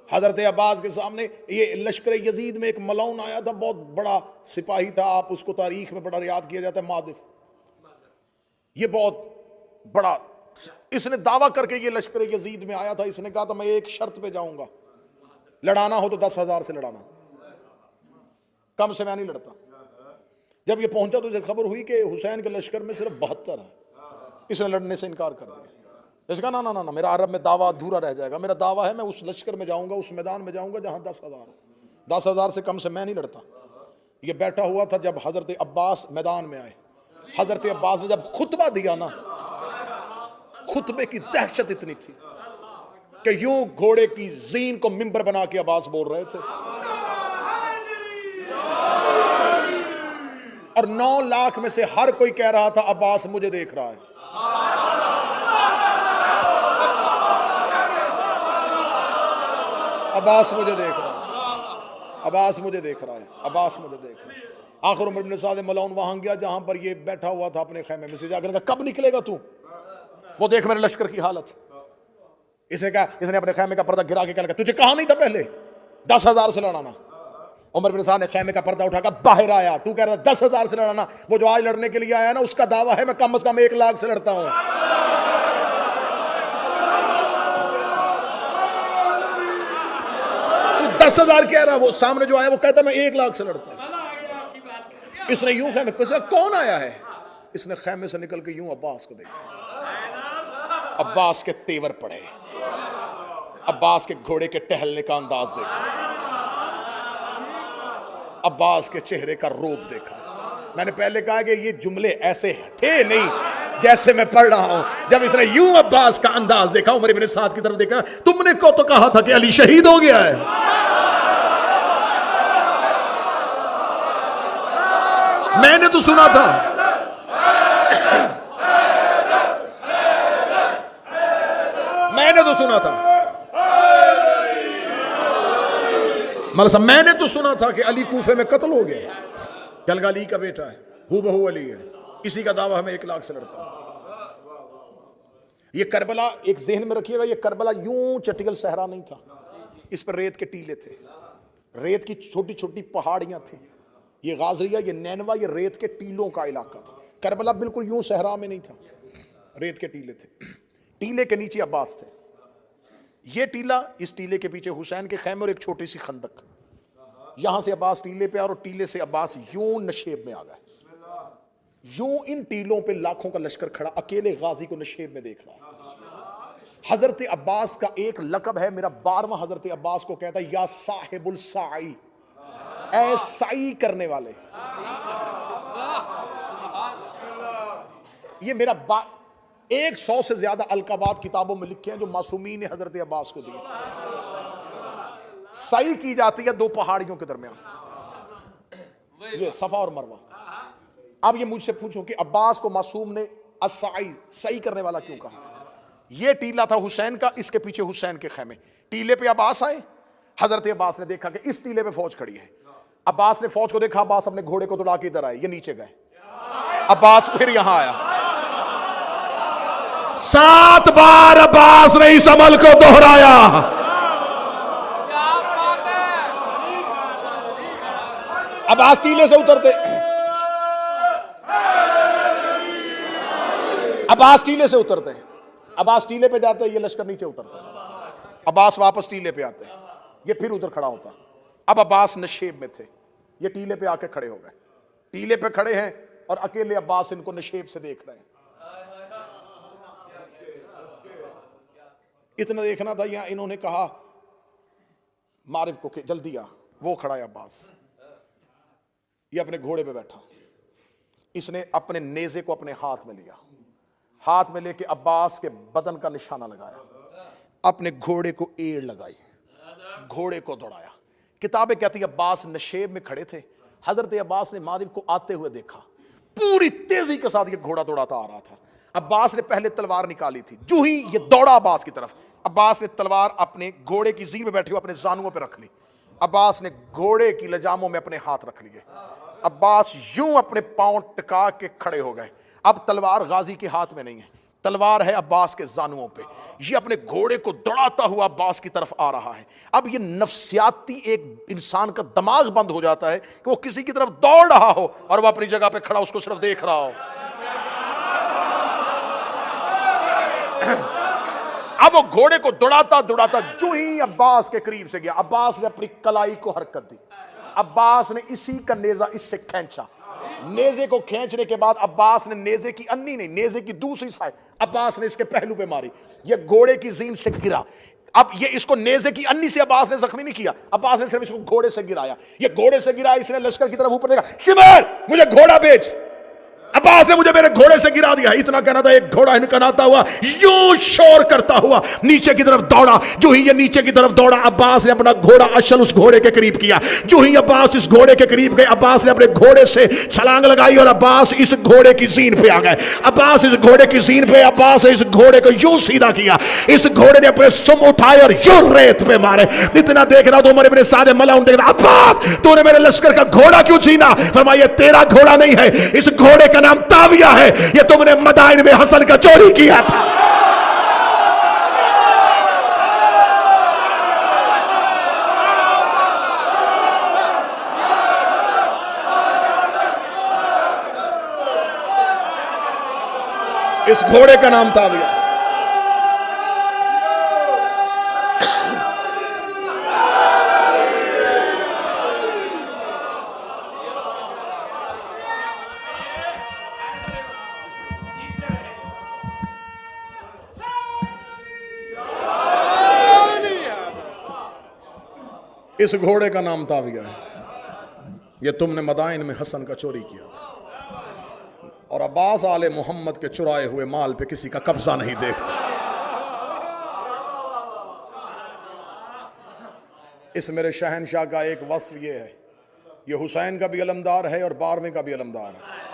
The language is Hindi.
हजरत अब्बास के सामने ये लश्कर यजीद में एक मलौन आया था, बहुत बड़ा सिपाही था, आप उसको तारीख में बड़ा याद किया जाता है, मादिफ। ये बहुत बड़ा, इसने दावा करके ये लश्कर यजीद में आया था। इसने कहा था मैं एक शर्त पे जाऊंगा, लड़ाना हो तो 10,000 से लड़ाना, कम से मैं नहीं लड़ता। जब ये पहुंचा तो इसे खबर हुई कि हुसैन के लश्कर में सिर्फ 72 है। इसने लड़ने से इनकार कर दिया। इसने कहा ना ना ना ना, मेरा अरब में दावा अधूरा रह जाएगा। मेरा दावा है मैं उस लश्कर में जाऊंगा, उस मैदान में जाऊंगा जहां 10,000 हो, 10,000 से कम से मैं नहीं लड़ता। ये बैठा हुआ था जब हजरत अब्बास मैदान में आए। हजरत अब्बास ने जब खुतबा दिया ना, खुतबे की दहशत इतनी थी कि यूं घोड़े की जीन को मिंबर बना के अब्बास बोल रहे थे, और 9 लाख में से हर कोई कह रहा था अब्बास मुझे देख रहा है। अब्बास मुझे देख रहा है, अब्बास मुझे देख रहा है, अब्बास मुझे देख रहा है। आखिर उमर इब्न साद मलऊन वहां गया जहां पर ये बैठा हुआ था अपने खैमे में से, जाकर कहा कब निकलेगा तू, वो देख मेरे लश्कर की हालत। इसने कहा, इसने अपने खैमे का पर्दा गिरा के कहने लगा तुझे कहा नहीं था पहले 10,000 से लड़ाना। उमर बिन साद ने खैमे का पर्दा उठाकर बाहर आया, तू कह रहा 10,000 से लड़ाना, वो जो आज लड़ने के लिए आया ना उसका दावा है मैं कम से कम 1 लाख से लड़ता हूं। तू 10,000 कह रहा, वो सामने जो आया वो कहता मैं 1 लाख से लड़ता हूं। इसने यूं खैमे, कौन आया है? इसने खैमे से निकल के यूं अब्बास को देखा, अब्बास के तेवर पड़े, अब्बास के घोड़े के टहलने का अंदाज देखा, अब्बास के चेहरे का रूप देखा। मैंने पहले कहा कि ये जुमले ऐसे थे नहीं जैसे मैं पढ़ रहा हूं। जब इसने यूं अब्बास का अंदाज देखा, उमर इब्न साद की तरफ देखा, तुमने को तो कहा था कि अली शहीद हो गया है। मैंने तो सुना था, मैंने तो सुना था, मतलब मैंने तो सुना था कि अली कूफे में कत्ल हो गया, क्या अली का बेटा है, हू बहू अली है, इसी का दावा हमें 1 लाख से लड़ता हूं। ये करबला एक जहन में रखिएगा, ये करबला यूं चटियल सहरा नहीं था, इस पर रेत के टीले थे, रेत की छोटी छोटी पहाड़ियां थी। ये गाजरिया, ये नैनवा, ये रेत के टीलों का इलाका था। करबला बिल्कुल यूं सहरा में नहीं था, रेत के टीले थे, टीले के नीचे अब्बास थे। ये टीला, इस टीले के पीछे हुसैन के खैमे और एक छोटी सी खंदक। यहां से अब्बास टीले पे और टीले से अब्बास यूं नशेब में आ गए। यूं इन टीलों पे लाखों का लश्कर खड़ा अकेले गाजी को नशेब में देख रहा है। हजरत अब्बास का एक लकब है, मेरा 12वां हजरत अब्बास को कहता है या साहिबुल साई, ऐ साई करने वाले। ये मेरा 100 से ज्यादा अलकाबात किताबों में लिखे हैं जो मासूमीन ने हजरत अब्बास को दिए। सही की जाती है 2 पहाड़ियों के दरमियान, ये सफा और मरवा। अब ये मुझसे पूछो कि अब्बास को मासूम ने असाई, सही करने वाला क्यों कहा? ये टीला था हुसैन का, इसके पीछे हुसैन के खैमे। टीले पे अब्बास आए, हजरत अब्बास ने देखा कि इस टीले पे फौज खड़ी है। अब्बास ने फौज को देखा, अब्बास अपने घोड़े को दौड़ा के इधर आए, ये नीचे गए। अब्बास फिर यहां आया, 7 बार अब्बास ने इस अमल को दोहराया। अब्बास टीले से उतरते, अब्बास टीले से उतरते, अब्बास टीले पे जाते, ये लश्कर नीचे उतरता, अब्बास वापस टीले पे आते, ये फिर उधर खड़ा होता। अब अब्बास नशेब में थे, ये टीले पे आके खड़े हो गए। टीले पे खड़े हैं और अकेले अब्बास इनको नशेब से देख रहे हैं। इतना देखना था, यहां इन्होंने कहा मारिफ को कि जल्दी आ। वो खड़ा है अब्बास, ये अपने घोड़े पे बैठा, इसने अपने नेज़े को अपने हाथ में लिया, हाथ में लेके अब्बास के बदन का निशाना लगाया, अपने घोड़े को एड़ लगाई, घोड़े को दौड़ाया। किताबें कहती है अब्बास नशेब में खड़े थे, हजरत अब्बास ने मारिफ को आते हुए देखा, पूरी तेजी के साथ ये घोड़ा दौड़ाता आ रहा था। अब्बास ने पहले तलवार निकाली थी, जो ही ये दौड़ा अब्बास की तरफ, अब्बास ने तलवार अपने घोड़े की जीन में बैठे हुए अपने जानुओं पे रख ली। अब्बास ने घोड़े की लजामों में अपने हाथ रख लिए। अब्बास यूं अपने पांव टिका के खड़े हो गए। अब तलवार गाजी के हाथ में नहीं है, तलवार है अब्बास के जानुओं पे, ये अपने घोड़े को दौड़ाता हुआ अब्बास की तरफ आ रहा है। अब ये नफ्सियाती एक इंसान का दिमाग बंद हो जाता है कि वो किसी की तरफ दौड़ रहा हो और वो अपनी जगह पे खड़ा उसको सिर्फ देख रहा हो। अब वो घोड़े को दौड़ाता दौड़ाता जो ही अब्बास के करीब से गया, अब्बास ने अपनी कलाई को हरकत दी, अब्बास ने इसी का नेजा इससे खींचा। नेजे को खींचने के बाद अब्बास ने नेजे की अन्नी नहीं, नेजे की दूसरी साइड अब्बास ने इसके पहलू पे मारी, ये घोड़े की जीन से गिरा। अब ये इसको नेजे की अन्नी से अब्बास ने जख्मी नहीं किया, अब्बास ने सिर्फ इसको घोड़े से गिराया। ये घोड़े से गिरा, इसने लश्कर की तरफ ऊपर देखा, शिमर मुझे घोड़ा बेच। अब्बास ने मुझे मेरे घोड़े से गिरा दिया। इतना कहना था, एक घोड़ा हिनकनाता हुआ यूं शोर करता हुआ नीचे की तरफ दौड़ा। जो ही ये नीचे की तरफ दौड़ा, अब्बास ने अपना घोड़ा अशल उस घोड़े के करीब किया। जो ही अब्बास इस घोड़े के करीब गए, अब्बास ने अपने घोड़े से छलांग लगाई और अब्बास इस घोड़े की जीन पे आ गए। अब्बास इस घोड़े की जीन पे, अब्बास ने इस घोड़े को यूं सीधा किया, इस घोड़े ने अपने सुम उठाए और यूं रेत पे मारे। इतना देख रहा तो मेरे सारे मलाउन देख रहा, अब्बास तूने मेरे लश्कर का घोड़ा क्यों छीना? फरमाया तेरा घोड़ा नहीं है, इस घोड़े का नाम ताविया है, ये तुमने मदाइन में हसन का चोरी किया था। इस घोड़े का नाम ताविया। इस घोड़े का नाम ताविया है, ये तुमने मदाइन में हसन का चोरी किया था। और अब्बास आले मोहम्मद के चुराए हुए माल पे किसी का कब्जा नहीं देखते। इस मेरे शहनशाह का एक वस्फ ये है, ये हुसैन का भी अलमदार है और 12वें का भी अलमदार है।